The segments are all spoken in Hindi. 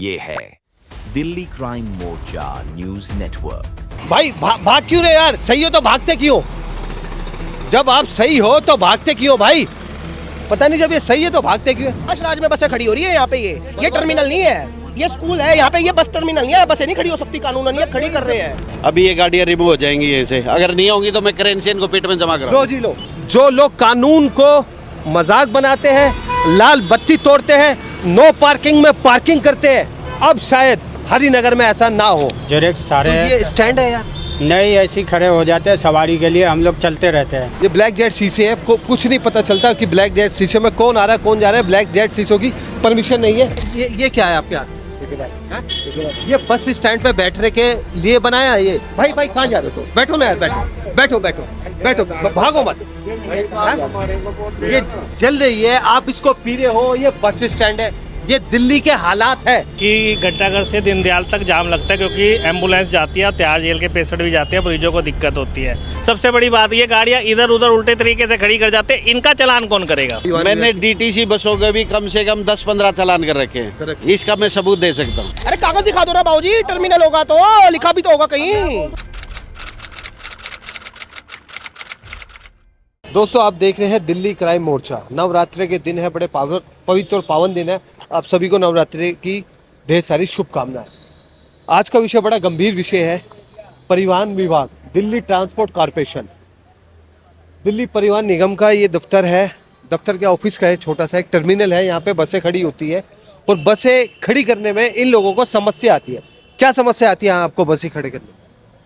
ये है दिल्ली क्राइम मोर्चा न्यूज नेटवर्क। भाई भाग क्यों रहे यार? सही हो तो भागते क्यों? जब आप सही हो तो भागते क्यों भाई? पता नहीं, जब ये सही है तो भागते क्यों? राज में बसें खड़ी हो रही है यहाँ पे। ये टर्मिनल नहीं है, ये स्कूल है। यहाँ पे ये बस टर्मिनल नहीं है, बसें नहीं खड़ी हो सकती, कानूनन ये खड़ी कर रहे हैं। अभी ये गाड़ियाँ रिमूव हो जाएंगी यहीं से, अगर नहीं होंगी तो मैं क्रेन से इनको पीठ में जमा करूँ। लो जी लो। जो लोग कानून को मजाक बनाते हैं, लाल बत्ती तोड़ते हैं, नो पार्किंग में पार्किंग करते हैं, अब शायद हरिनगर में ऐसा ना हो। जो सारे तो ये स्टैंड है यार, नहीं ऐसे ही खड़े हो जाते हैं सवारी के लिए, हम लोग चलते रहते हैं। ये ब्लैक जेट शीशे है, कुछ नहीं पता चलता कि ब्लैक जेट शीशे में कौन आ रहा है कौन जा रहा है। ब्लैक जेट शीशों की परमिशन नहीं है। ये क्या है आपके हाथ? ये बस स्टैंड पे बैठने के लिए बनाया है ये। भाई कहाँ जा रहे हो? तो बैठो ना यार, बैठो बैठो बैठो, भागो मत। ये जल रही है, आप इसको पी रहे हो। ये बस स्टैंड है, ये दिल्ली के हालात है कि घंटाघर से दीनदयाल तक जाम लगता है, क्योंकि एम्बुलेंस जाती है, त्यार जेल के पेशेंट भी जाते हैं, मरीजों को दिक्कत होती है। सबसे बड़ी बात ये, गाड़ियाँ इधर उधर उल्टे तरीके से खड़ी कर जाते हैं, इनका चालान कौन करेगा? मैंने डीटीसी बसों के भी कम से कम 10-15 चालान कर रखे हैं, इसका मैं सबूत दे सकता हूँ। अरे कागज दिखा दो ना बाबूजी, टर्मिनल होगा तो लिखा भी तो होगा कहीं। दोस्तों, आप देख रहे हैं दिल्ली क्राइम मोर्चा। नवरात्रि के दिन है, बड़े पवित्र और पावन दिन है। आप सभी को नवरात्रि की ढेर सारी शुभकामनाएं। आज का विषय बड़ा गंभीर विषय है। परिवहन विभाग, दिल्ली ट्रांसपोर्ट कॉरपोरेशन, दिल्ली परिवहन निगम का ये दफ्तर है। दफ्तर के ऑफिस का है, छोटा सा एक टर्मिनल है। यहाँ पे बसें खड़ी होती है और बसें खड़ी करने में इन लोगों को समस्या आती है। क्या समस्या आती है आपको बसें खड़ी करने में?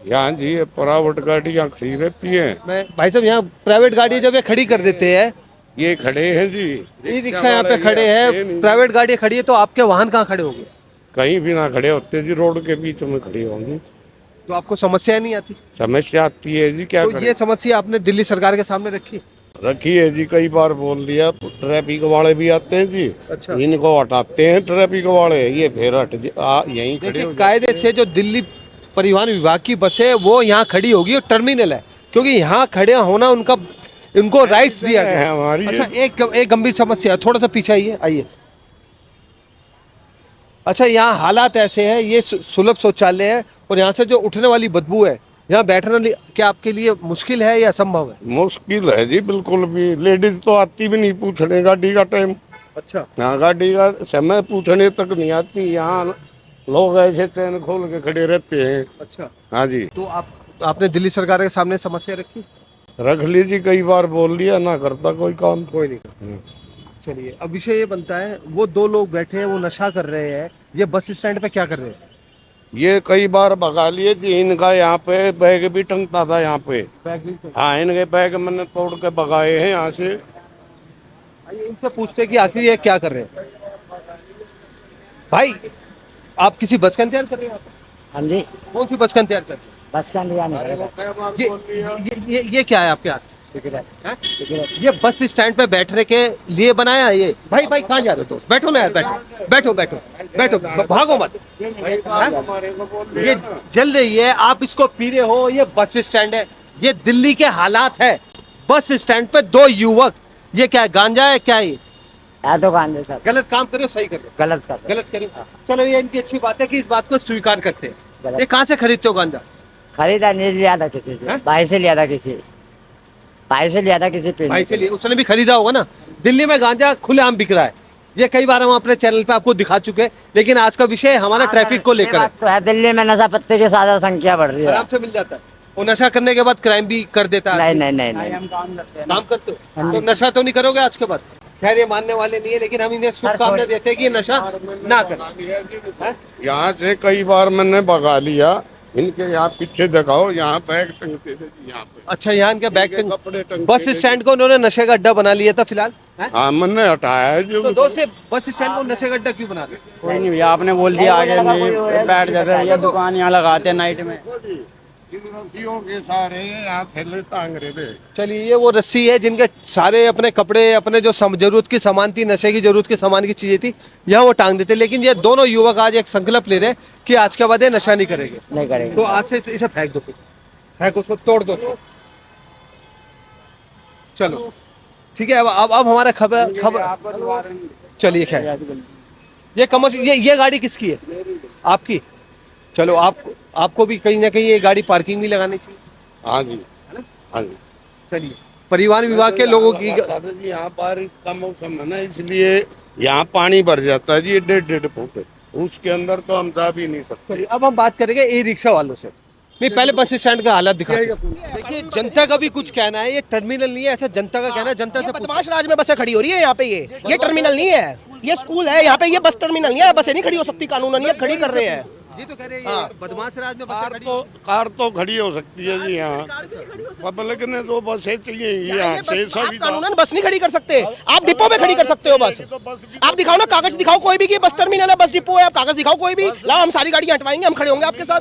यहाँ जी ये प्राइवेट गाड़ियाँ खड़ी रहती हैं। मैं भाई साहब, यहाँ प्राइवेट गाड़ी जब ये खड़ी कर देते हैं, ये खड़े हैं जी, ई रिक्शा यहाँ पे खड़े हैं, प्राइवेट गाड़ी खड़ी है, तो आपके वाहन कहाँ खड़े होंगे? कहीं भी ना खड़े होते जी, रोड के बीच में खड़ी होंगी। तो आपको समस्या नहीं आती? समस्या आती है जी, क्या तो करें? ये समस्या आपने दिल्ली सरकार के सामने रखी? रखी है जी, कई बार बोल लिया। ट्रैफिक वाले भी आते हैं जी, अच्छा। इनको हटाते हैं ट्रैफिक वाले, ये फिर यहीं खड़े देखिए, हो कायदे से जो दिल्ली परिवहन विभाग की बस है वो यहाँ खड़ी होगी और टर्मिनल है, क्योंकि यहाँ खड़े होना उनको राइट्स दिया गया है हमारी। अच्छा, एक गंभीर समस्या है, थोड़ा सा पीछे आइए। अच्छा, यहाँ हालात ऐसे हैं, ये सुलभ शौचालय है और यहाँ से जो उठने वाली बदबू है, यहाँ बैठना क्या आपके लिए मुश्किल है या संभव है? मुश्किल है जी, बिल्कुल भी। लेडीज तो आती भी नहीं पूछने गाड़ी का टाइम। अच्छा, यहाँ गाड़ी का समय पूछने तक नहीं आती। यहाँ लोग ऐसे ट्रेन खोल के खड़े रहते हैं। अच्छा। हाँ जी। तो आपने दिल्ली सरकार के सामने समस्या रखी? रख लीजिए, कई बार बोल लिया, ना करता कोई काम। कोई नहीं करता। चलिए, अब विषय ये बनता है, वो दो लोग बैठे हैं, वो नशा कर रहे हैं, ये बस स्टैंड पे क्या कर रहे हैं? ये कई बार भगा लिए थी। इनका यहाँ पे बैग भी टंगता था यहाँ पे। हाँ, इनके बैग मैंने तोड़ के भगाए हैं यहाँ से। इनसे पूछते कि आखिर ये क्या कर रहे हैं। भाई, आप किसी बस का इंतजार कर रहे हो? हाँ जी, कौन सी बस का इंतजार कर रहे हो? बस का इंतजार नहीं करेगा। ये क्या है आपके हाथ? सिगरेट। ये बस स्टैंड पे बैठने के लिए बनाया है ये। भाई कहाँ जा रहे हो? तो बैठो ना यार, बैठो बैठो, भागो मत। ये जल रही है, आप इसको पी रहे हो। ये बस स्टैंड है, ये दिल्ली के हालात है। बस स्टैंड पे दो युवक, ये क्या है, गांजा है क्या है? तो गांजे सर, गलत काम करो, सही करो। गलत कर गलत करो। चलो, ये इनकी अच्छी बात है कि इस बात को स्वीकार करते हैं। ये कहाँ से खरीदते हो गांजा? खरीदा नहीं, लिया था किसी से, भाई से लिया था किसी भाई से लिया था किसी पे। भाई से लिए, उसने भी खरीदा होगा ना। दिल्ली में गांजा खुलेआम बिक रहा है, ये कई बार हम अपने चैनल पे आपको दिखा चुके हैं, लेकिन आज का विषय हमारा ट्रैफिक को लेकर है। तो है, दिल्ली में नशा पत्ते की ज्यादा संख्या बढ़ रही है। आराम से मिल जाता है, वो नशा करने के बाद क्राइम भी कर देता है। नहीं, हम काम करते हो तो नशा तो नहीं करोगे आज के बाद? खैर, ये मानने वाले नहीं है, लेकिन हम इन्हें शुभकामनाएं देते हैं कि ये नशा ना करें। यहाँ से कई बार मैंने भगा लिया। इनके यहाँ पीछे दिखाओ, यहाँ बैग टंगते थे यहाँ पे। अच्छा, यहाँ इनके बैग कपड़े टंगते बस स्टैंड को उन्होंने नशे का अड्डा बना लिया था फिलहाल। हाँ, मैंने हटाया है जो। तो दोस्त, बस स्टैंड को नशे का अड्डा क्यों बना रहे? कोई नहीं भैया, आपने बोल दिया आगे नहीं बैठ जाते हैं, ये दुकान यहाँ लगाते हैं नाइट में। इन रस्सियों के सारे यहाँ थैले टांग रहे थे। चलिए, ये वो रस्सी है जिनके सारे अपने कपड़े, अपने जो जरूरत की सामान थी, नशे की जरूरत की सामान की चीजें थी, यहाँ वो टांग देते। लेकिन ये दोनों युवक आज एक संकल्प ले रहे हैं कि आज के बाद ये नशा नहीं करेंगे। तो आज से इसे फेंक दो, फेंक उसको, तोड़ दो। चलो ठीक है। अब हमारा खबर चलिए, खैर, ये गाड़ी किसकी है? आपकी? चलो आपको भी कहीं ना कहीं ये गाड़ी पार्किंग भी लगानी चाहिए। हाँ जी, हाँ जी। चलिए, परिवहन विभाग के लोगों की यहाँ बारिश का मौसम है ना, इसलिए यहाँ पानी भर जाता है जी 1.5 फुट, उसके अंदर तो हम जा भी नहीं सकते। चलिए, अब हम बात करेंगे ई रिक्शा वालों से। नहीं, पहले बस स्टैंड का हालत दिखाते हैं। देखिए, जनता का भी कुछ कहना है, ये टर्मिनल नहीं है, ऐसा जनता का कहना है। जनता से बदमाश राज में बसें खड़ी हो रही है यहाँ पे। ये टर्मिनल नहीं है, ये स्कूल है। यहाँ पे ये बस टर्मिनल नहीं है, बसें नहीं खड़ी हो सकती कानूनन, ये खड़ी कर रहे हैं। ये तो कह रहे हैं बदमाश राज में कार तो खड़ी हो सकती है जी यहाँ, पब्लिक ने तो बसें चाहिए यहाँ से सभी। कानूनन बस नहीं खड़ी कर सकते, आप डिपो में खड़ी कर सकते हो बस। आप दिखाओ ना, कागज दिखाओ कोई भी कि बस टर्मिनल है, बस डिपो है, आप कागज दिखाओ कोई भी। लाओ, हम सारी गाड़ियाँ हटवाएंगे, हम खड़े होंगे आपके साथ।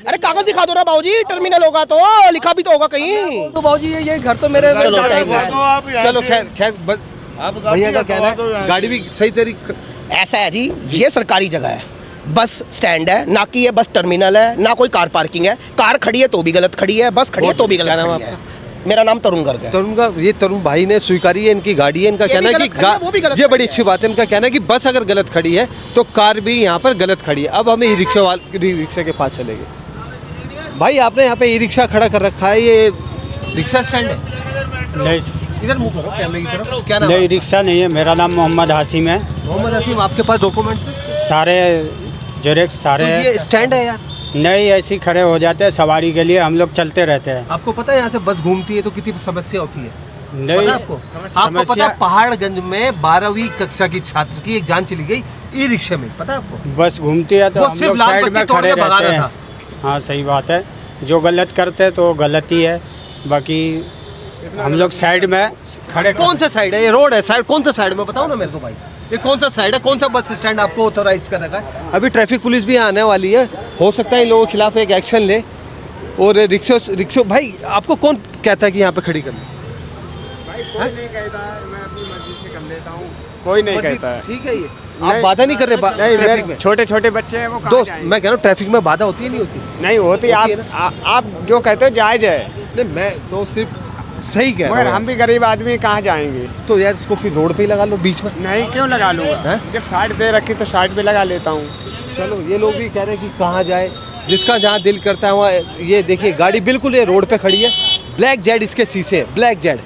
अरे कागज दिखा दो ना बाबूजी, टर्मिनल होगा तो लिखा भी तो होगा कहीं। तो बाबूजी ये घर तो मेरे चलो खैर भैया का कहना है गाड़ी भी सही तरीके। ऐसा है जी, ये सरकारी जगह है, बस स्टैंड है ना कि ये बस टर्मिनल है, ना कोई कार पार्किंग है। कार खड़ी है तो भी गलत खड़ी है, बस खड़ी है तो भी गलत खड़ी है। मेरा नाम तरुण गर्ग है। तरुण भाई ने स्वीकारी है, इनकी गाड़ी है। इनका कहना है कि ये बड़ी अच्छी बात है। इनका कहना है कि बस अगर गलत खड़ी है तो कार भी यहाँ पर गलत खड़ी है। अब हमें ई रिक्शा के पास चलेंगे। भाई, आपने यहाँ पे ई रिक्शा खड़ा कर रखा है, ये रिक्शा स्टैंड है? नहीं, इधर मुंह करो कैमरे की तरफ। क्या नाम? नहीं, रिक्शा नहीं है। मेरा नाम मोहम्मद हासिम है। मोहम्मद हसीम, आपके पास डॉक्यूमेंट्स सारे जेरेक्स सारे तो ये स्टैंड है यार? नहीं, ऐसे ही खड़े हो जाते हैं सवारी के लिए, हम लोग चलते रहते हैं। आपको पता है यहाँ से बस घूमती है तो कितनी समस्या होती है? नहीं, पता है आपको पता है पहाड़गंज में 12वीं कक्षा की छात्र की एक जान चली गई ई रिक्शा में, पता है आपको? बस घूमती है तो हम लोग साइड में खड़े रहते हैं। हाँ, सही बात है। जो गलत करते हैं तो गलत ही है, बाकी हम लोग साइड में खड़े। कौन सा साइड है? ये रोड है, साइड कौन सा साइड में बताओ ना मेरे को भाई। ये कौन सा साइड है? कौन सा बस स्टैंड आपको ऑथोराइज कर रखा है? अभी ट्रैफिक पुलिस भी आने वाली है, हो सकता है इन लोगों के खिलाफ एक एक्शन ले। और रिक्शा भाई, आपको कौन कहता है कि यहाँ पे खड़ी करनी? कोई नहीं कहता है, मैं अपनी मर्जी से कर लेता हूँ, कोई नहीं कहता है। ठीक है, ये आप बाधा नहीं कर रहे ट्रैफिक में? छोटे छोटे बच्चे हैं वो दोस्त, मैं कह रहा हूँ ट्रैफिक में बाधा होती है नहीं होती? नहीं होती। आप जो कहते हो जायज है। नहीं, मैं तो सिर्फ सही कह रहा हूँ। हम भी गरीब आदमी कहाँ जाएंगे? तो यार इसको फिर रोड पे ही लगा लो बीच में। नहीं, क्यों लगा लूँगा? जब साइड दे रखी तो साइड पे लगा लेता हूँ। चलो, ये लोग भी कह रहे हैं कि कहाँ जाए, जिसका जहाँ दिल करता है वहाँ। ये देखिए, गाड़ी बिल्कुल ये रोड पे खड़ी है। ब्लैक जेड इसके शीशे है, ब्लैक जेड।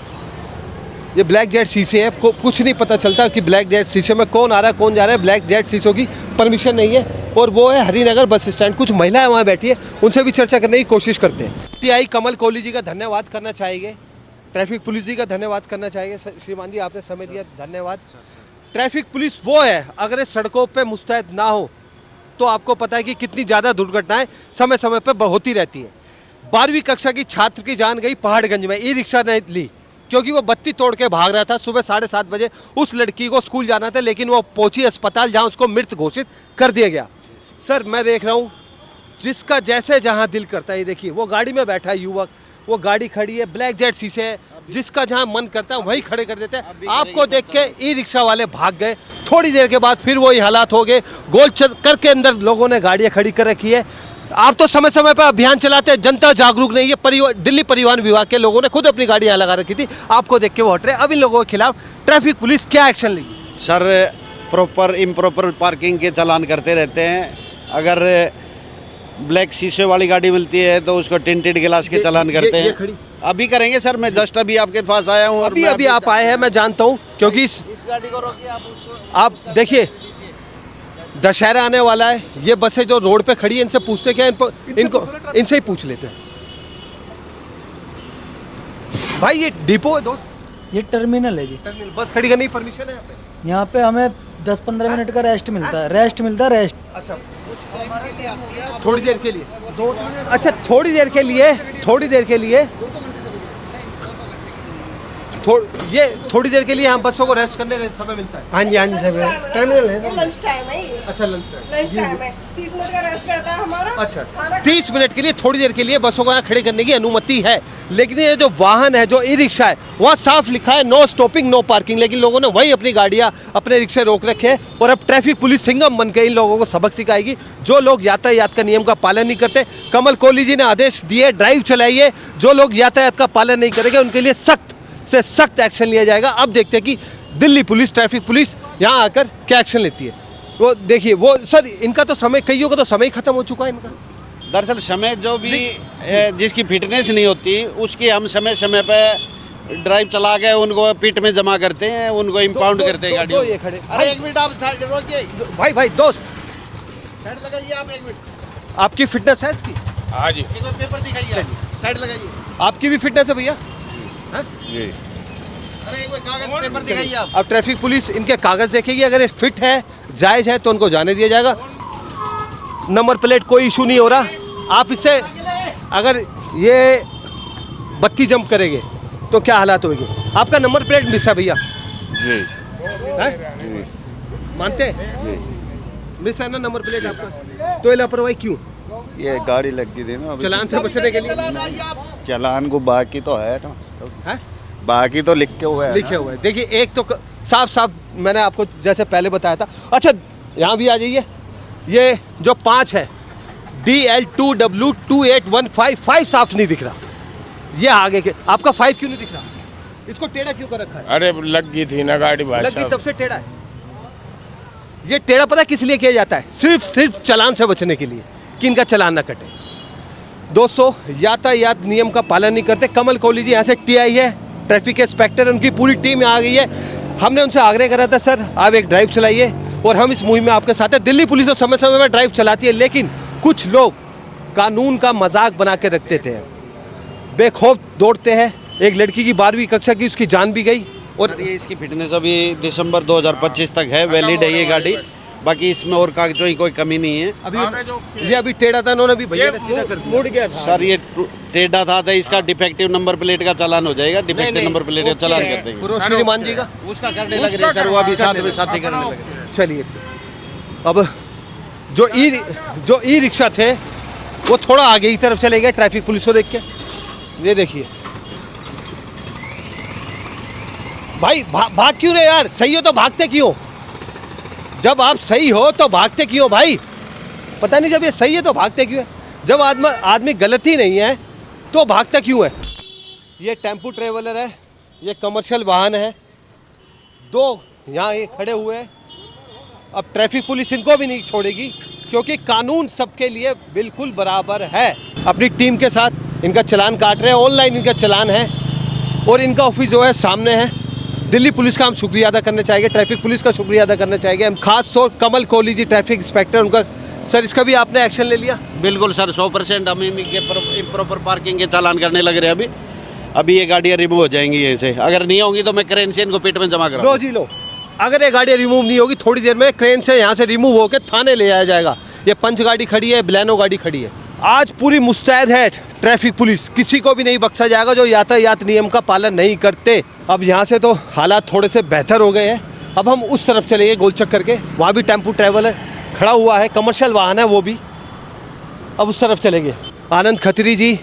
ये ब्लैक जेड शीशे है, कुछ नहीं पता चलता कि ब्लैक जेड शीशे में कौन आ रहा है कौन जा रहा है। ब्लैक जेड शीशों की परमिशन नहीं है। और वो है हरिनगर बस स्टैंड। कुछ महिलाएं वहाँ बैठी है, उनसे भी चर्चा करने की कोशिश करते हैं। टीआई कमल कोहली जी का धन्यवाद करना चाहेंगे, ट्रैफिक पुलिस जी का धन्यवाद करना चाहेंगे। श्रीमान जी, आपने समय दिया, धन्यवाद। ट्रैफिक पुलिस वो है, अगर इस सड़कों पे मुस्तैद ना हो तो आपको पता है कि कितनी ज़्यादा दुर्घटनाएं समय समय पर होती रहती हैं। 12वीं कक्षा की छात्र की जान गई पहाड़गंज में। ई रिक्शा ने ली क्योंकि वो बत्ती तोड़ के भाग रहा था। सुबह 7:30 बजे उस लड़की को स्कूल जाना था, लेकिन वो पहुंची अस्पताल, जहां उसको मृत घोषित कर दिया गया। सर, मैं देख रहा हूँ जिसका जैसे जहां दिल करता है। ये देखिए, वो गाड़ी में बैठा है युवक, वो गाड़ी खड़ी है, ब्लैक जेट शीशे है, जिसका जहां मन करता है वहीं खड़े कर देते हैं। आपको देख के ई रिक्शा वाले भाग गए। थोड़ी देर के बाद फिर वही हालात हो गए। गोल करके अंदर लोगों ने गाड़ियां खड़ी कर रखी है। आप तो समय समय पर अभियान चलाते हैं, जनता जागरूक नहीं है। दिल्ली परिवहन विभाग के लोगों ने खुद अपनी गाड़ियां लगा रखी थी, आपको देख के वो हट रहे। अब इन लोगों के खिलाफ ट्रैफिक पुलिस क्या एक्शन लेगी? सर, प्रॉपर इम्प्रॉपर पार्किंग के चालान करते रहते हैं। अगर ब्लैक शीशे वाली गाड़ी मिलती है तो उसको टिंटेड गिलास के चालान करते हैं। अभी करेंगे सर, मैं जस्ट अभी आपके पास आया हूँ। अभी आप आए हैं, मैं जानता हूँ, क्योंकि इस गाड़ी को रोकिए आप, उसको आप देखिए, दशहरा आने वाला है। ये बसें जो रोड पे खड़ी है, इनसे पूछते क्या? इनको इनसे ही पूछ लेते हैं। भाई, ये डिपो है दोस्त? ये टर्मिनल है जी। टर्मिनल, बस खड़ी करने की परमिशन है यहाँ पे? यहाँ पे हमें 10-15 मिनट का रेस्ट मिलता है। रेस्ट। अच्छा, थोड़ी देर के लिए? अच्छा, थोड़ी देर के लिए थोड़ी देर के लिए हम बसों को रेस्ट करने का समय मिलता है? हाँ जी, सब टर्मिनल है। लंच टाइम है ये। अच्छा, लंच टाइम है। 30 मिनट का रेस्ट रहता है हमारा। अच्छा, 30 मिनट के लिए, थोड़ी देर के लिए बसों को यहाँ खड़े करने की अनुमति है। लेकिन ये जो वाहन है, जो ई रिक्शा है, वहाँ साफ लिखा है नो स्टॉपिंग नो पार्किंग। लेकिन लोगों ने वही अपनी गाड़ियाँ, अपने रिक्शे रोक रखे हैं। और अब ट्रैफिक पुलिस सिंघम बन के इन लोगों को सबक सिखाएगी। जो लोग यातायात का नियम का पालन नहीं करते, कमल कोहली जी ने आदेश दिए, ड्राइव चलाइए। जो लोग यातायात का पालन नहीं करेंगे उनके लिए सख्त से सख्त एक्शन लिया जाएगा। अब देखते हैं कि दिल्ली पुलिस, ट्रैफिक पुलिस यहाँ आकर क्या एक्शन लेती है। वो देखिए वो सर इनका तो समय, कईयों का तो समय खत्म हो चुका है इनका। दरअसल समय जो भी जिसकी फिटनेस नहीं होती उसकी हम समय समय पे ड्राइव चला के उनको पिट में जमा करते हैं, उनको इम्पाउंड करते हैं गाड़ियों। ये खड़े अरे एक मिनट आप साइड रोकिए, भाई दोस्त साइड लगाइए आप, एक मिनट। आपकी फिटनेस है इसकी? हाँ जी। एक बार पेपर दिखाइए आप, साइड लगाइए। आपकी भी फिटनेस है भैया? जी। अरे एक बार कागज पेपर दिखाइए आप। अब ट्रैफिक पुलिस इनके कागज देखेगी, अगर ये फिट है, जायज़ है तो उनको जाने दिया जाएगा। नंबर प्लेट कोई इशू नहीं हो रहा। आप इससे अगर ये बत्ती जंप करेंगे तो क्या हालात होगी? आपका नंबर प्लेट मिस है भैया? जी। हैं? मानते हैं? मिस है ना नंबर प्लेट आपका, तो ये लापरवाही क्यों? ये गाड़ी लग गई थी ना अभी। चलान से बचने के लिए? चालान को बाकी तो है ना, हैं? बाकी तो लिखे हुए हैं। लिखे हुए हैं। देखिए एक तो साफ मैंने आपको जैसे पहले बताया था। अच्छा यहाँ भी आ जाइए, ये जो 5 है DL2W28155 साफ नहीं दिख रहा। ये आगे के आपका 5 क्यों नहीं दिख रहा? इसको टेढ़ा क्यों कर रखा है? अरे लग गई थी ना गाड़ी भाई लग गई साहब। तब से टेढ़ा है। ये टेढ़ा पता किस लिए किया जाता है? सिर्फ चालान से बचने के लिए, कि इनका चालान ना कटे। दोस्तों यातायात नियम का पालन नहीं करते। कमल कोहली जी यहाँ से टीआई है, ट्रैफिक इंस्पेक्टर, उनकी पूरी टीम यहाँ आ गई है। हमने उनसे आग्रह करा था सर आप एक ड्राइव चलाइए, और हम इस मुहिम में आपके साथ हैं। दिल्ली पुलिस तो समय समय में ड्राइव चलाती है, लेकिन कुछ लोग कानून का मजाक बना के रखते थे, बेखौफ दौड़ते हैं। एक लड़की की 12वीं कक्षा की, उसकी जान भी गई। और ये इसकी फिटनेस अभी दिसंबर 2025 तक है, वैलिड है ये गाड़ी। बाकी इसमें और कागजों की कोई कमी नहीं है। अभी टेढ़ा था, इन्होंने भी भैया ने सीधा कर दिया। मुड़ गया सर ये टेढ़ा था तो इसका डिफेक्टिव नंबर प्लेट का चालान हो जाएगा। डिफेक्टिव नंबर प्लेट का चालान कर देंगे। श्रीमान जी का उसका करने लग रहे सर, वो अभी साथ ही करने लग रहे। चलिए अब जो ई रिक्शा थे वो थोड़ा आगे की तरफ चले गए ट्रैफिक पुलिस को देख के। ये देखिए भाई भाग क्यों रहे यार? सही हो तो भागते क्यों? जब आप सही हो तो भागते क्यों भाई? पता नहीं, जब ये सही है तो भागते क्यों है? जब आदमी गलत ही नहीं है तो भागता क्यों है? ये टेम्पू ट्रेवलर है, ये कमर्शियल वाहन है, 2 यहाँ ये खड़े हुए हैं। अब ट्रैफिक पुलिस इनको भी नहीं छोड़ेगी, क्योंकि कानून सबके लिए बिल्कुल बराबर है। अपनी टीम के साथ इनका चालान काट रहे हैं, ऑनलाइन इनका चालान है, और इनका ऑफिस जो है सामने है। दिल्ली पुलिस का हम शुक्रिया अदा करना चाहेंगे, ट्रैफिक पुलिस का शुक्रिया अदा करना चाहेंगे हम। खास तौर कमल कोहली जी ट्रैफिक इंस्पेक्टर, उनका सर इसका भी आपने एक्शन ले लिया? बिल्कुल सर, 100% हम इम्प्रॉपर पार्किंग के चालान करने लग रहे हैं। अभी ये गाड़ियाँ रिमूव हो जाएंगी यहीं से। अगर नहीं होंगी तो मैं क्रेन से इनको पिट में जमा करूँ। लो जी लो, अगर ये गाड़ियाँ रिमूव नहीं होगी थोड़ी देर में क्रेन से यहाँ से रिमूव होकर थाने ले जाया जाएगा। ये पंच गाड़ी खड़ी है, बलेनो गाड़ी खड़ी है। आज पूरी मुस्तैद है ट्रैफिक पुलिस, किसी को भी नहीं बख्शा जाएगा जो यातायात नियम का पालन नहीं करते। अब यहाँ से तो हालात थोड़े से बेहतर हो गए हैं। अब हम उस तरफ चलेंगे गोल चक्कर के, वहाँ भी टेम्पू ट्रैवलर खड़ा हुआ है, कमर्शियल वाहन है वो भी। अब उस तरफ चलेंगे। आनंद खत्री जी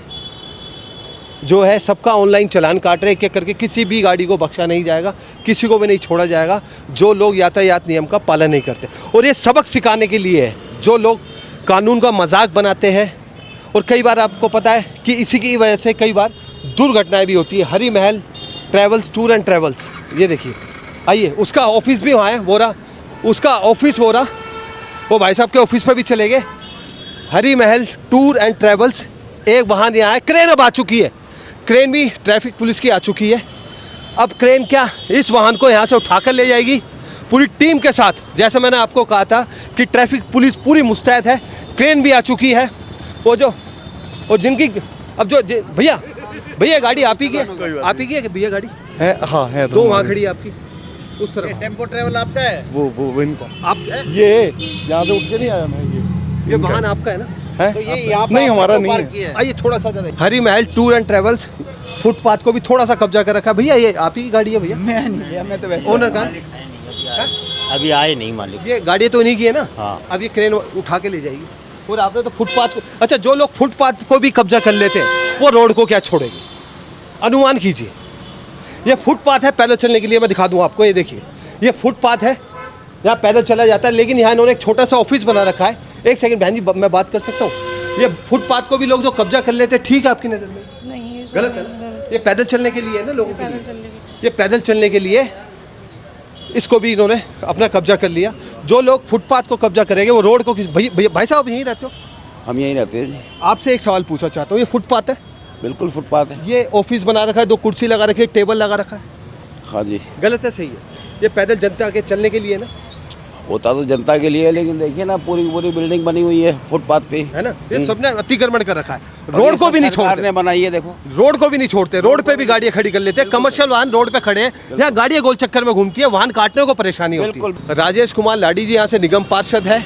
जो है सबका ऑनलाइन चालान काट रहे, एक-एक करके। किसी भी गाड़ी को बख्शा नहीं जाएगा, किसी को भी नहीं छोड़ा जाएगा जो लोग यातायात नियम का पालन नहीं करते। और ये सबक सिखाने के लिए है, जो लोग कानून का मजाक बनाते हैं। और कई बार आपको पता है कि इसी की वजह से कई बार दुर्घटनाएं भी होती है। हरी महल ट्रैवल्स टूर एंड ट्रैवल्स, ये देखिए, आइए, उसका ऑफिस भी वहाँ है, वो रहा उसका ऑफिस, वो रहा, वो भाई साहब के ऑफिस पर भी चले गए। हरी महल टूर एंड ट्रैवल्स, एक वाहन यहाँ है। क्रेन अब आ चुकी है, क्रेन भी ट्रैफिक पुलिस की आ चुकी है। अब क्रेन क्या इस वाहन को यहाँ से उठाकर ले जाएगी पूरी टीम के साथ। जैसे मैंने आपको कहा था कि ट्रैफिक पुलिस पूरी मुस्तैद है, क्रेन भी आ चुकी है। वो जिनकी अब जो भैया गाड़ी आप ही की है कि भैया गाड़ी है? हाँ है, दो वहाँ खड़ी है आपकी उस तरफ। टेम्पो ट्रैवल आपका है? वो इनका आप ये यहाँ से उठ के नहीं आया मैं। ये वाहन आपका है ना? है तो ये यहाँ पर नहीं, हमारा नहीं है। आइए थोड़ा सा जरा। हरी महल टूर एंड ट्रैवल्स फुटपाथ को भी थोड़ा सा कब्जा कर रखा है। भैया ये आप ही की गाड़ी है भैया? मैं नहीं गया, मैं तो वैसे ओनर कहाँ? अभी आए नहीं मालिक। ये गाड़ी तो नहीं की है ना? हाँ। अब ये क्रेन उठा के ले जाएगी। और आपने तो फुटपाथ को, अच्छा जो लोग फुटपाथ को भी कब्जा कर लेते हैं वो रोड को क्या छोड़ेंगे? अनुमान कीजिए। ये फुटपाथ है पैदल चलने के लिए, मैं दिखा दूं आपको। ये देखिए, ये फुटपाथ है, यहाँ पैदल चला जाता है, लेकिन यहाँ इन्होंने एक छोटा सा ऑफिस बना रखा है। एक सेकंड बहन जी, मैं बात कर सकता हूँ? ये फुटपाथ को भी लोग जो कब्जा कर लेते हैं, ठीक है आपकी नज़र में? नहीं, गलत है ना? ये पैदल चलने के लिए है ना लोगों के लिए? ये पैदल चलने के लिए इसको भी इन्होंने अपना कब्जा कर लिया। जो लोग फुटपाथ को कब्जा करेंगे वो रोड को भाई साहब यहीं रहते हो? हम यहीं रहते हैं जी। आपसे एक सवाल पूछना चाहता हूँ, ये फुटपाथ है? बिल्कुल फुटपाथ है। ये ऑफिस बना रखा है, 2 कुर्सी लगा रखी है, टेबल लगा रखा है, हाँ जी। गलत है सही है? ये पैदल जनता के चलने के लिए ना, होता तो जनता के लिए है, लेकिन देखिए ना पूरी पूरी बिल्डिंग बनी हुई है फुटपाथ पे, है ना? ये सबने अतिक्रमण कर रखा है, रोड को भी नहीं छोड़ते, ने बनाई है देखो, रोड को भी नहीं छोड़ते, रोड पे भी गाड़ियां खड़ी कर लेते हैं। कमर्शियल वाहन रोड पे खड़े हैं, यहाँ गाड़ियां गोल चक्कर में घूमती है, वाहन काटने को परेशानी होती है। राजेश कुमार लाडी जी यहाँ से निगम पार्षद है,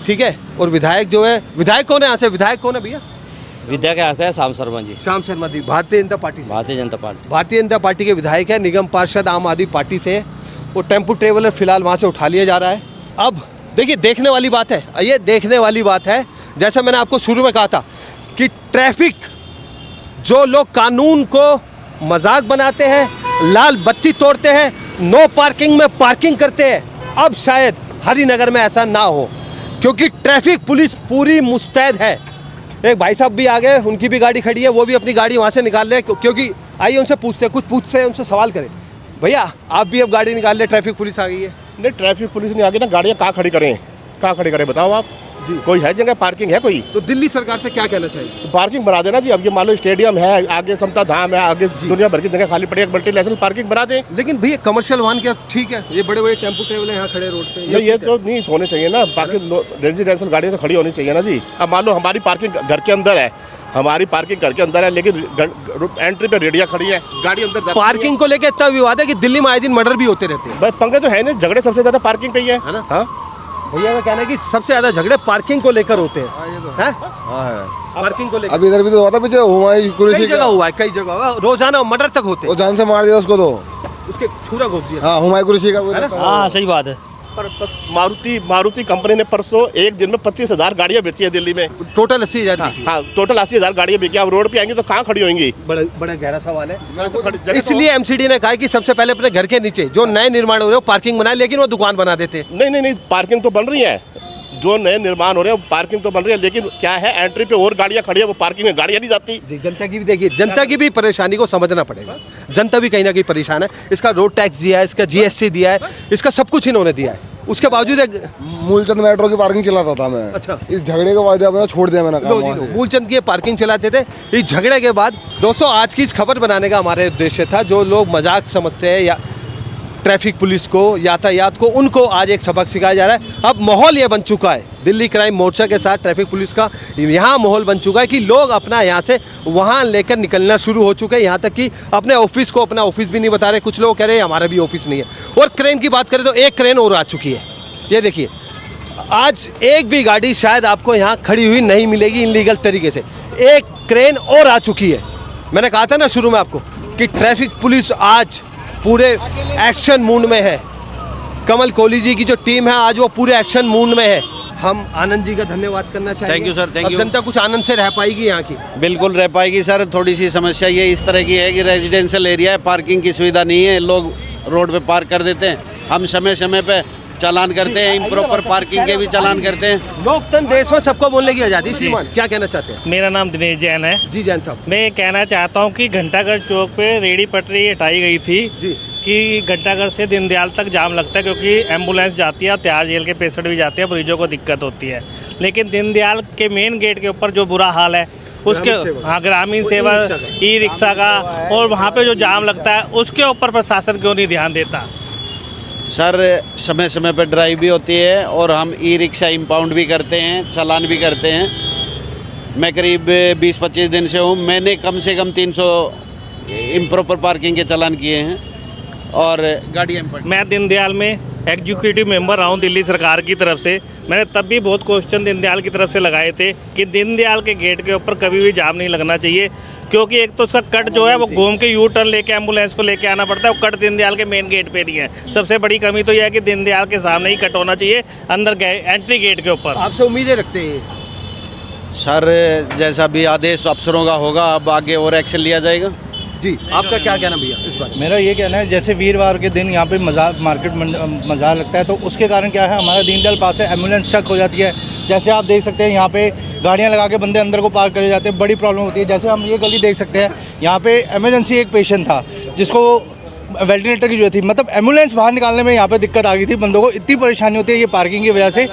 ठीक है, और विधायक जो है, विधायक कौन है यहाँ से? विधायक कौन है भैया? विधायक यहाँ से है श्याम शर्मा जी। श्याम शर्मा जी भारतीय जनता पार्टी से। भारतीय जनता पार्टी। भारतीय जनता पार्टी के विधायक है, निगम पार्षद आम आदमी पार्टी से है। वो टेम्पो ट्रेवलर फिलहाल वहाँ से उठा लिया जा रहा है। अब देखिए देखने वाली बात है, ये देखने वाली बात है, जैसा मैंने आपको शुरू में कहा था कि ट्रैफिक, जो लोग कानून को मजाक बनाते हैं, लाल बत्ती तोड़ते हैं, नो पार्किंग में पार्किंग करते हैं, अब शायद हरिनगर में ऐसा ना हो, क्योंकि ट्रैफिक पुलिस पूरी मुस्तैद है। एक भाई साहब भी आ गए, उनकी भी गाड़ी खड़ी है, वो भी अपनी गाड़ी वहाँ से निकाल रहे हैं, क्योंकि आइए उनसे पूछते हैं, कुछ पूछते हैं, उनसे सवाल करें। भैया आप भी अब गाड़ी निकाल ले, ट्रैफिक पुलिस आ गई है। नहीं, ट्रैफिक पुलिस नहीं आ गई ना, गाड़ियाँ कहाँ खड़ी करें, कहाँ खड़ी करें बताओ आप जी? कोई है जगह पार्किंग है कोई? तो दिल्ली सरकार से क्या कहना चाहिए? तो पार्किंग बना देना जी। अब ये मान लो स्टेडियम है, आगे समता धाम है, आगे दुनिया भर की जगह खाली पड़ी है, मल्टीनेशनल पार्किंग बना दें। लेकिन भैया कमर्शियल वाहन क्या ठीक है, ये बड़े बड़े टेम्पो ट्रेवल यहाँ खड़े रोड पे, ये तो नहीं होने चाहिए ना, बाकी रेजिडेंशियल गाड़ियाँ तो खड़ी होनी चाहिए ना जी। अब मान लो हमारी पार्किंग घर के अंदर है, हमारी पार्किंग घर के अंदर है, लेकिन एंट्री पे रेडिया खड़ी है, गाड़ी अंदर। पार्किंग को लेकर इतना विवाद है कि दिल्ली में आए दिन मर्डर भी होते रहते हैं। बस पंगे तो है नहीं, झगड़े सबसे ज्यादा पार्किंग पे ही है ना। हाँ भैया का कहना है कि सबसे ज्यादा झगड़े पार्किंग को लेकर होते हैं। हाँ है। पार्किंग को लेकर अब इधर भी तो हुआ था पीछे, हुमायूं कुरैशी कई जगह हुआ है, कई जगह हुआ, रोजाना मर्डर तक होते हैं। वो जान से मार दिया उसको, तो उसके छुरा घोप दिया। हाँ हुमायूं कुरैशी का। हाँ सही बात है। पर मारुति कंपनी ने परसों एक दिन में 25,000 गाड़ियाँ बेची है दिल्ली में। टोटल 80,000। हाँ टोटल 80,000 गाड़ियाँ बेची। अब रोड पे आएंगी तो कहाँ खड़ी होंगी? बड़ा गहरा सवाल है। इसलिए एमसीडी ने कहा कि सबसे पहले अपने घर के नीचे जो नए निर्माण हो रहे हैं पार्किंग बनाए, लेकिन वो दुकान बना देते। नहीं, पार्किंग तो बन रही है, जो नए निर्माण हो रहे हैं पार्किंग तो बन रही है, लेकिन क्या है एंट्री पे और गाड़ियाँ खड़ी है, वो पार्किंग में गाड़ियाँ नहीं जाती जी। जनता की भी देखिए, जनता की भी परेशानी को समझना पड़ेगा। जनता भी कहीं ना कहीं परेशान है। इसका रोड टैक्स दिया है, इसका जीएसटी दिया है, इसका सब कुछ इन्होंने दिया है, उसके बावजूद मूलचंद मेट्रो की पार्किंग चलाता था मैं। अच्छा। इस झगड़े के बाद मैंने छोड़ दिया, मैंने कहा मूलचंद की पार्किंग चलाते थे। इस झगड़े के बाद दोस्तों आज की इस खबर बनाने का हमारा उद्देश्य था, जो लोग मजाक समझते हैं या ट्रैफिक पुलिस को, यातायात को, उनको आज एक सबक सिखाया जा रहा है। अब माहौल ये बन चुका है, दिल्ली क्राइम मोर्चा के साथ ट्रैफिक पुलिस का यहाँ माहौल बन चुका है कि लोग अपना यहाँ से वहाँ लेकर निकलना शुरू हो चुके हैं। यहाँ तक कि अपने ऑफिस को अपना ऑफिस भी नहीं बता रहे। कुछ लोग कह रहे हैं हमारा भी ऑफिस नहीं है। और क्रेन की बात करें तो एक क्रेन और आ चुकी है। ये देखिए, आज एक भी गाड़ी शायद आपको यहाँ खड़ी हुई नहीं मिलेगी इनलीगल तरीके से। एक क्रेन और आ चुकी है। मैंने कहा था ना शुरू में आपको कि ट्रैफिक पुलिस आज पूरे एक्शन मूड में है। कमल कोहली जी की जो टीम है आज वो पूरे एक्शन मूड में है। हम आनंद जी का धन्यवाद करना चाहेंगे। Thank you sir, thank you. जनता कुछ आनंद से रह पाएगी यहाँ की? बिल्कुल रह पाएगी सर। थोड़ी सी समस्या ये इस तरह की है कि रेजिडेंशियल एरिया है, पार्किंग की सुविधा नहीं है, लोग रोड पे पार्क कर देते हैं। हम समय समय पे चालान करते हैं, इम्प्रॉपर पार्किंग के भी चालान करते हैं। लोकतंत्र देश में सबको बोलने की आज़ादी। श्रीमान क्या कहना चाहते हैं? मेरा नाम दिनेश जैन है जी। जैन साहब, मैं ये कहना चाहता हूँ कि घंटाघर चौक पे रेडी पटरी हटाई गई थी जी कि घंटाघर से दीनदयाल तक जाम लगता है, क्योंकि एम्बुलेंस जाती है, त्यार जेल के पेशेंट भी जाते हैं, मरीजों को दिक्कत होती है। लेकिन दीनदयाल के मेन गेट के ऊपर जो बुरा हाल है उसके, हाँ ग्रामीण सेवा, ई रिक्शा का, और वहाँ पे जो जाम लगता है उसके ऊपर प्रशासन क्यों नहीं ध्यान देता? सर समय समय पर ड्राइव भी होती है और हम ई रिक्शा इम्पाउंड भी करते हैं, चालान भी करते हैं। मैं करीब 20-25 दिन से हूँ, मैंने कम से कम 300 इम्प्रॉपर पार्किंग के चालान किए हैं और गाड़ियाँ। मैं दीनदयाल में एग्जीक्यूटिव मेंबर रहा हूँ दिल्ली सरकार की तरफ से। मैंने तब भी बहुत क्वेश्चन दीनदयाल की तरफ से लगाए थे कि दीनदयाल के गेट के ऊपर कभी भी जाम नहीं लगना चाहिए, क्योंकि एक तो उसका कट जो है वो घूम के यू टर्न लेके एम्बुलेंस को लेके आना पड़ता है। वो कट दीनदयाल के मेन गेट पे नहीं है। सबसे बड़ी कमी तो यह है कि दीनदयाल के सामने ही कट होना चाहिए, अंदर एंट्री गेट के ऊपर। आपसे उम्मीदें रखते हैं सर, जैसा भी आदेश अफसरों का होगा अब आगे और एक्शन लिया जाएगा जी। आपका क्या कहना भैया इस बारे? मेरा ये कहना है, जैसे वीरवार के दिन यहाँ पे मार्केट मज़ार लगता है, तो उसके कारण क्या है, हमारा दीनदयाल पास है, एम्बुलेंस स्टक हो जाती है। जैसे आप देख सकते हैं यहाँ पे गाड़ियाँ लगा के बंदे अंदर को पार्क करे जाते हैं, बड़ी प्रॉब्लम होती है। जैसे हम ये गली देख सकते हैं, यहाँ पे इमरजेंसी एक पेशेंट था जिसको वेंटिलेटर की जो थी, मतलब एम्बुलेंस बाहर निकालने में यहाँ पे दिक्कत आ गई थी। बंदों को इतनी परेशानी होती है ये पार्किंग की वजह से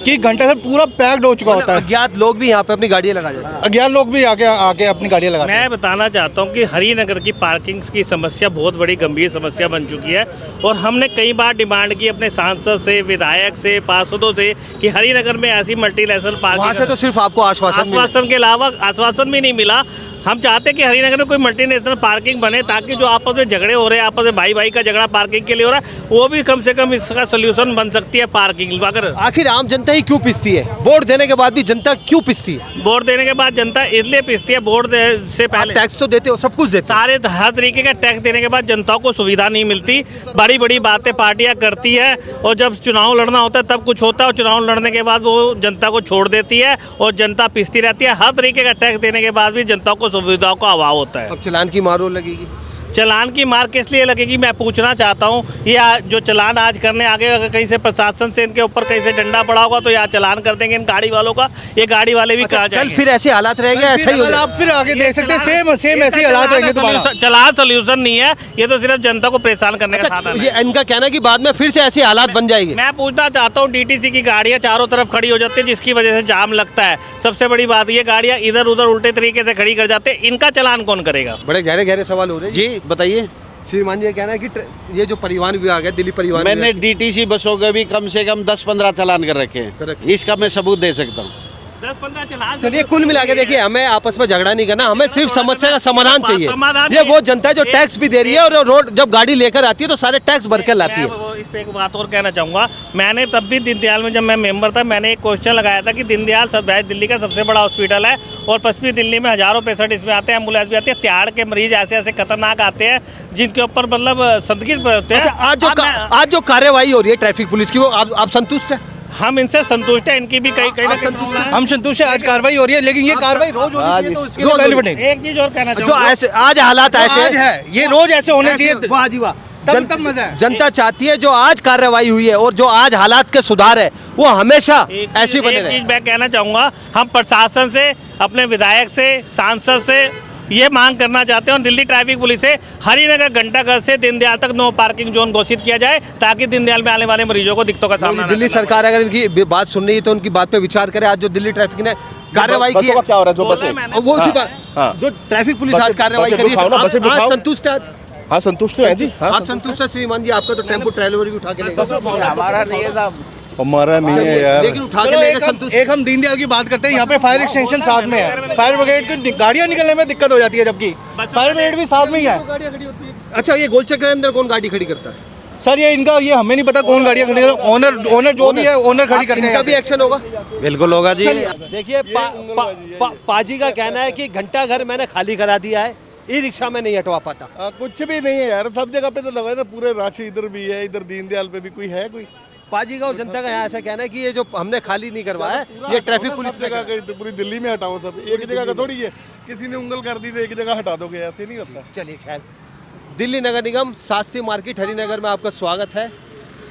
कि घंटा घर पूरा पैक्ड हो चुका होता है। अज्ञात लोग भी यहाँ पे अपनी गाड़ियाँ लगा जाते हैं। अज्ञात लोग भी आके अपनी गाड़ियाँ लगाते हैं। मैं बताना चाहता हूँ कि हरिनगर की पार्किंग की समस्या बहुत बड़ी गंभीर समस्या बन चुकी है और हमने कई बार डिमांड की अपने सांसद से, विधायक से, पार्षदों से कि हरिनगर में ऐसी मल्टीनेशनल वहाँ से तो सिर्फ आपको आश्वासन के अलावा आश्वासन भी नहीं मिला। हम चाहते हैं कि हरिनगर में कोई मल्टीनेशनल पार्किंग बने ताकि जो आपस में झगड़े हो रहे हैं, आपस में भाई भाई का झगड़ा पार्किंग के लिए हो रहा है, वो भी कम से कम इसका सोल्यूशन बन सकती है पार्किंग। अगर आखिर आम जनता ही क्यों पिसती है? वोट देने के बाद भी जनता क्यों पिसती है? वोट देने के बाद जनता इसलिए पिसती है, वोट से पहले टैक्स तो देते हो, सब कुछ देते सारे हर तरीके का टैक्स देने के बाद जनता को सुविधा नहीं मिलती। बड़ी बड़ी बातें पार्टियां करती है और जब चुनाव लड़ना होता है तब कुछ होता है और चुनाव लड़ने के बाद वो जनता को छोड़ देती है और जनता पिसती रहती है। हर तरीके का टैक्स देने के बाद भी जनता को सुविधाओं का अभाव होता है। अब चलान की मार लगेगी। चलान की मार किस लिए लगेगी मैं पूछना चाहता हूँ। ये जो चलान आज करने आगे अगर कहीं से प्रशासन से इनके ऊपर कहीं से डंडा पड़ा होगा तो यहाँ चलान कर देंगे इन गाड़ी वालों का। ये गाड़ी वाले भी कहा जाएंगे। कल फिर ऐसे हालात रहेंगे, ऐसा ही होगा। आप फिर आगे देख सकते हैं सेम ऐसे हालात रहेंगे दोबारा। चलान सोल्यूशन नहीं है, ये तो सिर्फ जनता को परेशान करने का साधन है। ये इनका कहना है कि बाद में फिर से ऐसे हालात बन जाएंगे। मैं पूछना चाहता हूँ, डीटीसी की गाड़ियाँ चारों तरफ खड़ी हो जाती है जिसकी वजह से जाम लगता है। सबसे बड़ी बात ये गाड़ियाँ इधर उधर उल्टे तरीके से खड़ी कर जाते हैं, इनका चलान कौन करेगा? बड़े गहरे गहरे सवाल हो रहे हैं। जी बताइए। श्रीमान जी कहना है कि ये जो परिवहन विभाग है, दिल्ली परिवहन मैंने डीटीसी बसों के भी कम से कम 10-15 चालान कर रखे हैं, इसका मैं सबूत दे सकता हूँ। 10-15 चलान। चलिए कुल मिला के देखिए, हमें आपस में झगड़ा नहीं करना, हमें सिर्फ समस्या का समाधान चाहिए। ये वो जनता है जो टैक्स भी दे रही है और रोड जब गाड़ी लेकर आती है तो सारे टैक्स भर कर लाती है। इस पे एक बात और कहना चाहूँगा, मैंने तब भी दीनदयाल में जब मैं मेंबर था मैंने एक क्वेश्चन लगाया था कि दीनदयाल दिल्ली का सबसे बड़ा हॉस्पिटल है और पश्चिमी दिल्ली में हजारों पेशेंट इसमें आते हैं, एम्बुलेंस भी आती है। त्याड़ के मरीज ऐसे ऐसे खतरनाक आते हैं जिनके ऊपर मतलब संदिग्ध होते हैं। आज जो कार्यवाही हो रही है ट्रैफिक पुलिस की, वो आप संतुष्ट है? हम इनसे संतुष्ट हैं, इनकी भी कई हम संतुष्ट है। आज कार्रवाई हो रही है लेकिन ये कार्रवाई रोज होनी चाहिए, तो उसके लिए बेनिफिट नहीं। एक चीज और कहना जो चाहूँगा, ऐसे आज हालात ऐसे है, ये रोज ऐसे होने चाहिए। वाह जी वाह, तब मजा है। जनता चाहती है जो आज कार्रवाई हुई है और जो आज हालात के सुधार है वो हमेशा ऐसे बने रहे। एक चीज मैं कहना चाहूँगा, हम प्रशासन से, अपने विधायक से, सांसद से ये मांग करना चाहते हैं और दिल्ली ट्रैफिक पुलिस से हरिनगर घंटाघर से दीनदयाल तक नो पार्किंग जोन घोषित किया जाए ताकि दीनदयाल में आने वाले मरीजों को दिक्कतों का सामना। दिल्ली सरकार अगर इनकी बात सुन रही है तो उनकी बात पे विचार करे। आज जो दिल्ली ट्रैफिक ने कार्रवाई की है, क्या हो रहा है जो बसें, वो उसी बात जो ट्रैफिक पुलिस आज कार्रवाई करी है, आप संतुष्ट है? हाँ संतुष्ट है जी। आप संतुष्ट है श्रीमान जी? आपका तो टेम्पो ट्रेलर भी उठा के लेगा। हमारा नहीं है साहब, हमारा नहीं है यार। लेकिन उठा के लेगा संतुष्ट। एक हम दीनदयाल की बात करते हैं, यहाँ पे फायर एक्सटेंशन साथ में है। फायर ब्रिगेड की गाड़ियाँ निकलने में दिक्कत हो जाती है जबकि फायर ब्रिगेड भी साथ में ही है। अच्छा, ये गोल चक्कर के अंदर कौन गाड़ी खड़ी करता है? सर ये इनका, ये हमें नहीं पता कौन गाड़ियाँ खड़ी करता है। ओनर जो भी है, ओनर खड़ी करते हैं। इनका भी एक्शन होगा? बिल्कुल होगा जी। देखिए पाजी का कहना है कि घंटा घर मैंने खाली करा दिया है, ई रिक्शा में नहीं हटवा पाता। कुछ भी नहीं है यार, सब जगह पे तो लगा है ना, पूरे राशि इधर भी है, इधर दीनदयाल पे भी कोई है कोई। पाजी का और जनता का यहाँ ऐसा कहना है कि ये जो हमने खाली नहीं करवाया है, ये ट्रैफिक पुलिस ने कहा। पूरी दिल्ली में हटाओ सब, एक जगह का थोड़ी है, किसी ने उंगल कर दी तो एक जगह हटा दोगे, ऐसे नहीं होता। चलिए खैर, दिल्ली नगर निगम शास्त्री मार्केट हरिनगर में आपका स्वागत है।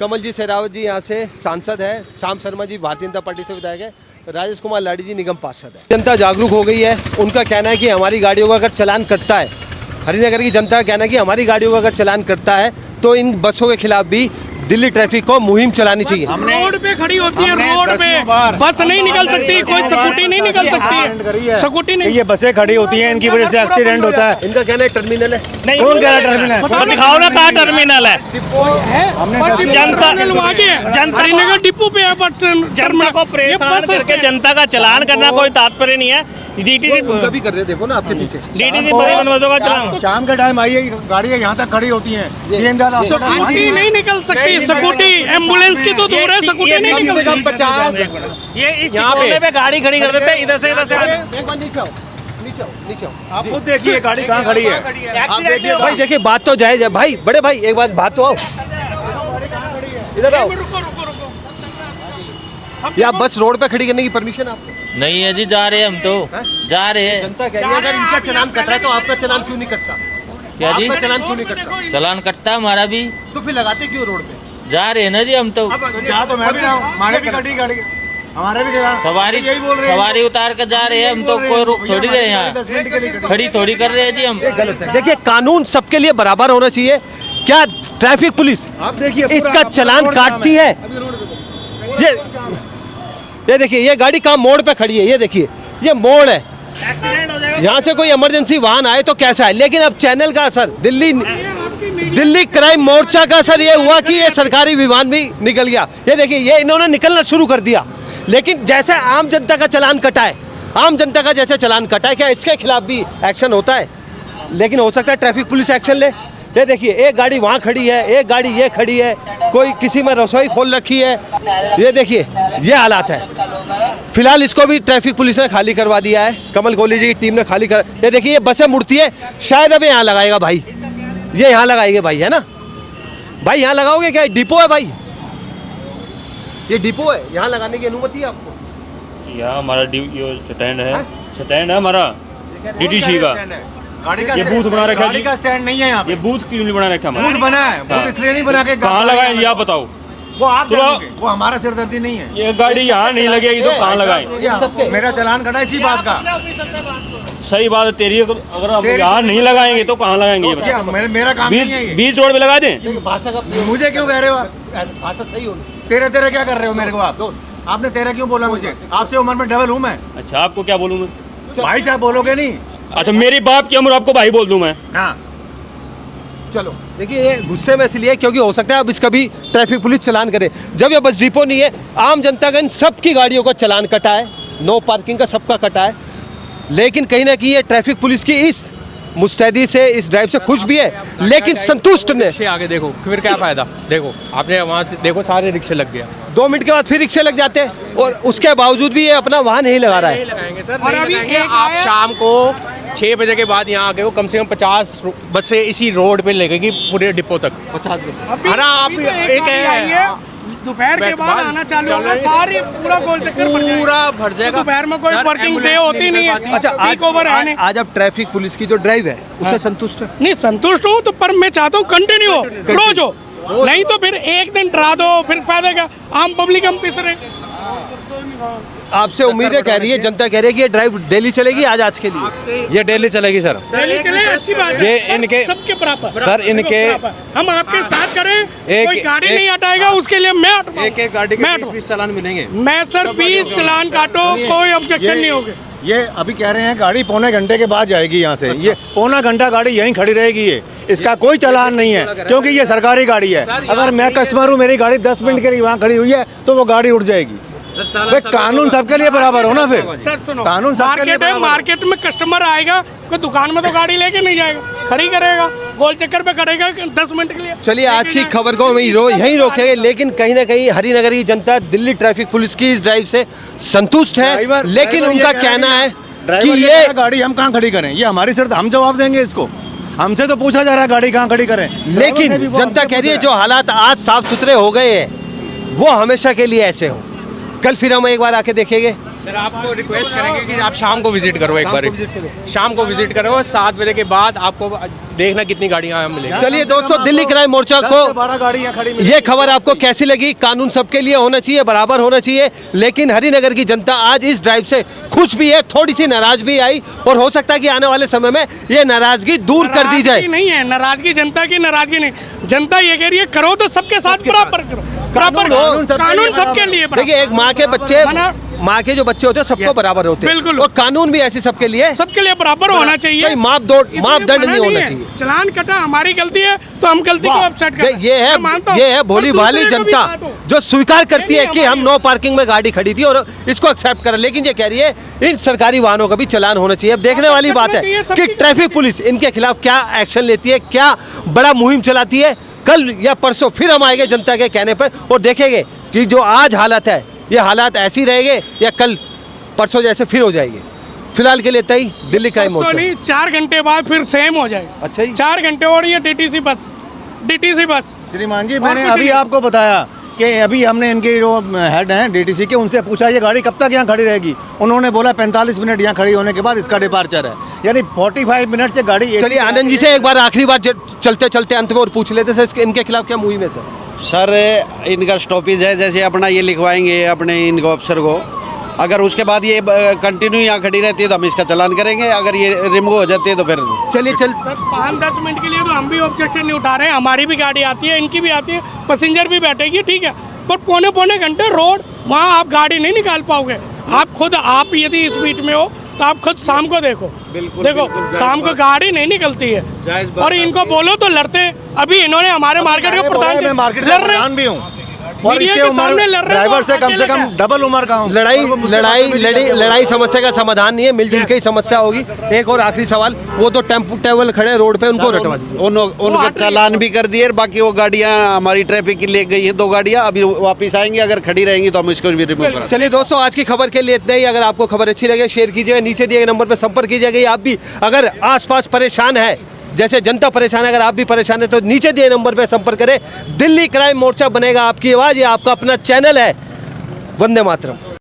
कमल जी सहरावत जी यहाँ से सांसद है, श्याम शर्मा जी भारतीय जनता पार्टी से विधायक है, राजेश कुमार लाडी जी निगम पार्षद है। जनता जागरूक हो गई है, उनका कहना है कि हमारी गाड़ियों का अगर चलान कटता है, हरिनगर की जनता का कहना है कि हमारी गाड़ियों का अगर चलान कटता है तो इन बसों के खिलाफ भी दिल्ली ट्रैफिक को मुहिम चलानी चाहिए। रोड पे खड़ी होती है, रोड पे बस नहीं निकल सकती, कोई स्कूटी नहीं निकल सकती है, स्कूटी नहीं। ये बसें खड़ी होती हैं, इनकी वजह से एक्सीडेंट होता है। इनका कहना है टर्मिनल है। कौन कह रहा है टर्मिनल है? दिखाओ ना कहाँ टर्मिनल है। जनता हरिनगर डिपो पे है, जनता को परेशान करके जनता का चलान करना कोई तात्पर्य नहीं है। डीटीसी कभी कर रहे, देखो ना आपके पीछे डीटीसी परिवहन बसों का चलान। शाम के टाइम आइए, गाड़ियाँ यहाँ तक खड़ी होती हैं, स्कूटी नहीं निकल सकती, स्कूटी एम्बुलेंस की तो दूर है, स्कूटी नहीं निकल सकती। 50 ये इस कोने पे गाड़ी खड़ी कर देते हैं, इधर से इधर से। एक बार नीचे आओ, नीचे आओ। आप खुद देखिए गाड़ी कहाँ खड़ी है। आप देखिए भाई, देखिए बात तो जायज है भाई, बड़े भाई एक बात बात तो आओ, इधर आओ। या बस रोड पे खड़ी करने की परमिशन आपको नहीं है जी? जा रहे हैं हम तो, जा रहे हैं। जनता कह रही है अगर इनका चलान कट रहा है तो आपका चलान क्यों नहीं कटता? क्या जी? आपका चलान क्यों नहीं कटता? चलान कटता हमारा भी, तो फिर लगाते क्यों रोड पे? जा रहे हैं ना जी हम तो। जा तो मैं भी रहा हूँ, हमारे भी कटी गाड़ी, हमारे भी सवारी उतार कर जा रहे हैं हम तो, कोई रुक थोड़ी रहे यहाँ, खड़ी थोड़ी कर रहे हैं जी हम। गलत है। देखिए कानून सबके लिए बराबर होना चाहिए। क्या ट्रैफिक पुलिस आप देखिए इसका चालान काटती है? ये देखिए, ये गाड़ी कहाँ मोड़ पे खड़ी है, ये देखिए, ये मोड़ है, यहाँ से कोई इमरजेंसी वाहन आए तो कैसा है। लेकिन अब चैनल का असर, दिल्ली क्राइम मोर्चा का असर ये हुआ कि ये सरकारी विमान भी निकल गया। ये देखिए, ये इन्होंने निकलना शुरू कर दिया। लेकिन जैसे आम जनता का चालान कटा है, आम जनता का जैसे चालान कटा है, क्या इसके खिलाफ भी एक्शन होता है? लेकिन हो सकता है ट्रैफिक पुलिस एक्शन ले। ये देखिए, एक गाड़ी वहाँ खड़ी है, एक गाड़ी ये खड़ी है, कोई किसी में रसोई खोल रखी है। ये देखिए, ये हालात है। फिलहाल इसको भी ट्रैफिक पुलिस ने खाली करवा दिया है, कमल कोहली जी की टीम ने खाली कर। ये देखिए, ये बसें मुड़ती है, शायद अब यहाँ लगाएगा भाई, ये यहाँ लगाएंगे भाई, है ना भाई? यहाँ लगाओगे क्या? डिपो है भाई, ये डिपो है, यहाँ लगाने की अनुमति है आपको? यहाँ हमारा स्टैंड है, स्टैंड है हमारा डीटीसी का। ये बूथ बना रखा है, गाड़ी का स्टैंड नहीं है यहाँ। ये बूथ क्यों नहीं बना रखा? बूथ बना है, बूथ इसलिए नहीं बना के कहाँ लगाए ये आप बताओ? वो आप जानेंगे, वो हमारा सिरदर्दी नहीं है। ये गाड़ी यहाँ नहीं लगेगी तो कहाँ लगाए? मेरा चालान कटा इसी बात का। सही बात है तेरी, अगर हम यहाँ नहीं लगाएंगे तो कहाँ लगाएंगे? मेरा काम नहीं है। 20 रोड पे लगा दें। मुझे क्यों कह रहे हो? भाषा सही हो, तेरे क्या कर रहे हो मेरे को? आपने तेरा क्यों बोला मुझे? आपसे उम्र में डबल हूँ मैं। अच्छा, आपको क्या बोलूँ मैं? भाई क्या बोलोगे नहीं? अच्छा, मेरी बाप की उम्र आपको भाई बोल दूँ मैं? हाँ चलो देखिए, ये गुस्से में इसलिए क्योंकि हो सकता है अब इसका भी ट्रैफिक पुलिस चालान करे। जब ये बस डिपो नहीं है, आम जनता का इन सबकी गाड़ियों का चालान कटा है, नो पार्किंग का सबका कटा है। लेकिन कहीं ना कहीं ये ट्रैफिक पुलिस की इस मुस्तैदी से, इस ड्राइव से खुश भी है, लेकिन संतुष्ट ने। आगे देखो फिर क्या फायदा? देखो आपने वहाँ से देखो सारे रिक्शे लग गया, 2 मिनट के बाद फिर रिक्शे लग जाते हैं, और उसके बावजूद भी ये अपना वाहन नहीं लगा रहा है। लगाएंगे सर, नहीं लगाएंगे। आप शाम को 6 बजे के बाद यहाँ आके हो, कम से कम 50 बसें इसी रोड पे लगेगी पूरे डिपो तक। 50 बसें है ना? आप एक है दोपहर के बाद आना चालू होगा, सारी पूरा गोल चक्कर पूरा भर जाएगा। दोपहर में कोई वर्किंग डे होती नहीं है। अच्छा, आज अब ट्रैफिक पुलिस की जो ड्राइव है उससे संतुष्ट है? नहीं संतुष्ट हूँ तो, पर मैं चाहता हूँ कंटिन्यू हो, रोज हो, नहीं तो फिर एक दिन डरा दो, फिर फायदा क्या? आम पब्लिक हम पिस रहे। आपसे उम्मीदें कह रही है, जनता कह रही है कि ये ड्राइव डेली चलेगी आज के लिए? ये डेली चलेगी सर, डेली चले, अच्छी बात है। ये इनके सबके बराबर सर, इनके हम आपके साथ करें, कोई गाड़ी नहीं हटाएगा उसके लिए मैं हटवाऊं। एक गाड़ी के 20 चालान मिलेंगे। मैं सर 20 चालान काटो, कोई ऑब्जेक्शन नहीं होगा। ये अभी कह रहे हैं गाड़ी पौने घंटे के बाद जाएगी यहाँ से। ये पौना घंटा गाड़ी यहीं खड़ी रहेगी, ये इसका कोई चालान नहीं है क्योंकि ये सरकारी गाड़ी है। अगर मैं कस्टमर हूँ, मेरी गाड़ी 10 मिनट के लिए वहाँ खड़ी हुई है तो वो गाड़ी उठ जाएगी। भाई कानून सबके लिए बराबर हो ना? फिर कानून सबके लिए बराबर। मार्केट में कस्टमर आएगा, कोई दुकान में तो गाड़ी लेके नहीं जाएगा, खड़ी करेगा, गोल चक्कर पे खड़ेगा 10 मिनट के लिए। चलिए, आज की खबर को यहीं रोकेंगे, लेकिन कहीं ना कहीं हरिनगर की जनता दिल्ली ट्रैफिक पुलिस की इस ड्राइव से संतुष्ट है। लेकिन उनका कहना है कि ये गाड़ी हम कहाँ खड़ी करें, ये हमारी शर्त, हम जवाब देंगे इसको। हमसे तो पूछा जा रहा है गाड़ी कहाँ खड़ी करें, लेकिन जनता कह रही है जो हालात आज साफ सुथरे हो गए हैं वो हमेशा के लिए ऐसे हो। कल फिर हम एक बार आके देखेंगे। सर आपको रिक्वेस्ट करेंगे कि आप शाम को विजिट करो, एक बार शाम को विजिट करो, 7 बजे के बाद आपको देखना कितनी गाड़ियाँ मिलेंगी। चलिए दोस्तों, दिल्ली क्राइम मोर्चा को ये खबर आपको कैसी लगी? कानून सबके लिए होना चाहिए, बराबर होना चाहिए, लेकिन हरिनगर की जनता आज इस ड्राइव से खुश भी है, थोड़ी सी नाराज भी आई, और हो सकता है कि आने वाले समय में ये नाराजगी दूर कर दी जाए। नहीं है नाराजगी, जनता की नाराजगी नहीं, जनता ये कह रही है करो तो सबके साथ बराबर करो, कानून सबके लिए। देखिए, एक माँ के बच्चे, माँ के जो बच्चे होते हैं सबको बराबर होते हैं, बिल्कुल, और कानून भी ऐसे सबके लिए बराबर होना चाहिए, मापदंड नहीं होना चाहिए। चालान कटा हमारी गलती है तो हम गलती को अपसेट करें। ये है भोली भाली जनता जो स्वीकार करती है कि हम नो पार्किंग में गाड़ी खड़ी थी और इसको एक्सेप्ट करें, लेकिन ये कह रही है इन सरकारी वाहनों का भी चालान होना चाहिए। अब देखने वाली बात है कि ट्रैफिक पुलिस इनके खिलाफ क्या एक्शन लेती है, क्या बड़ा मुहिम चलाती है। कल या परसों फिर हम आएंगे जनता के कहने पर और देखेंगे कि जो आज हालत है ये हालात ऐसी रहेंगे या कल परसों जैसे फिर हो जाएंगे। फिलहाल के लिए तय दिल्ली क्राइम मोर्चा नहीं, 4 घंटे बाद फिर सेम हो जाएगा। अच्छा जी, 4 घंटे और ये डीटीसी बस श्रीमान जी, मैंने अभी आपको बताया कि अभी हमने इनके जो हेड हैं डीटीसी के, उनसे पूछा ये गाड़ी कब तक यहाँ खड़ी रहेगी। उन्होंने बोला 45 मिनट यहाँ खड़ी होने के बाद इसका डिपार्चर है, यानी 45 मिनट से गाड़ी। चलिए आनंद जी से एक बार आखिरी बार चलते चलते अंत में और पूछ लेते सर, इनके खिलाफ क्या मुहिम है सर? सर इनका स्टॉपेज है, जैसे अपना ये लिखवाएंगे अपने इनको अफसर को अगर उसके बाद ये कंटिन्यू यहाँ खड़ी रहती है तो हम इसका चालान करेंगे, अगर ये रिमूव हो जाती है तो फिर चलिए सर 5-10 मिनट के लिए तो हम भी ऑब्जेक्शन नहीं उठा रहे हैं, हमारी भी गाड़ी आती है, इनकी भी आती है, पैसेंजर भी बैठेगी, ठीक है, पर पौने घंटे रोड वहाँ आप गाड़ी नहीं निकाल पाओगे। आप खुद आप यदि इस बीट में हो तो आप खुद शाम को देखो, देखो शाम को गाड़ी नहीं निकलती है और इनको बोलो तो लड़ते। अभी इन्होंने हमारे मार्केट के प्रधान भी हूँ और इससे उम्र ड्राइवर से कम डबल उम्र का हूँ। लड़ाई समस्या का समाधान नहीं है, मिलजुल के ही समस्या होगी। एक और आखिरी सवाल, वो तो टेम्पो ट्रेवल खड़े रोड पे, उनको हटवा दीजिए। उनका चालान भी कर दिए, बाकी वो गाड़ियाँ हमारी ट्रैफिक की ले गई हैं 2 गाड़ियाँ, अभी वापस आएंगी, अगर खड़ी रहेंगी तो हम इसको भी रिमूव करेंगे। चलिए दोस्तों, आज की खबर के लिए इतना ही। अगर आपको खबर अच्छी लगे शेयर कीजिएगा, नीचे दिए गए नंबर पर संपर्क कीजिएगा। आप भी अगर आसपास परेशान है, जैसे जनता परेशान है, अगर आप भी परेशान है तो नीचे दिए नंबर पर संपर्क करें। दिल्ली क्राइम मोर्चा बनेगा आपकी आवाज़, ये आपका अपना चैनल है। वंदे मातरम।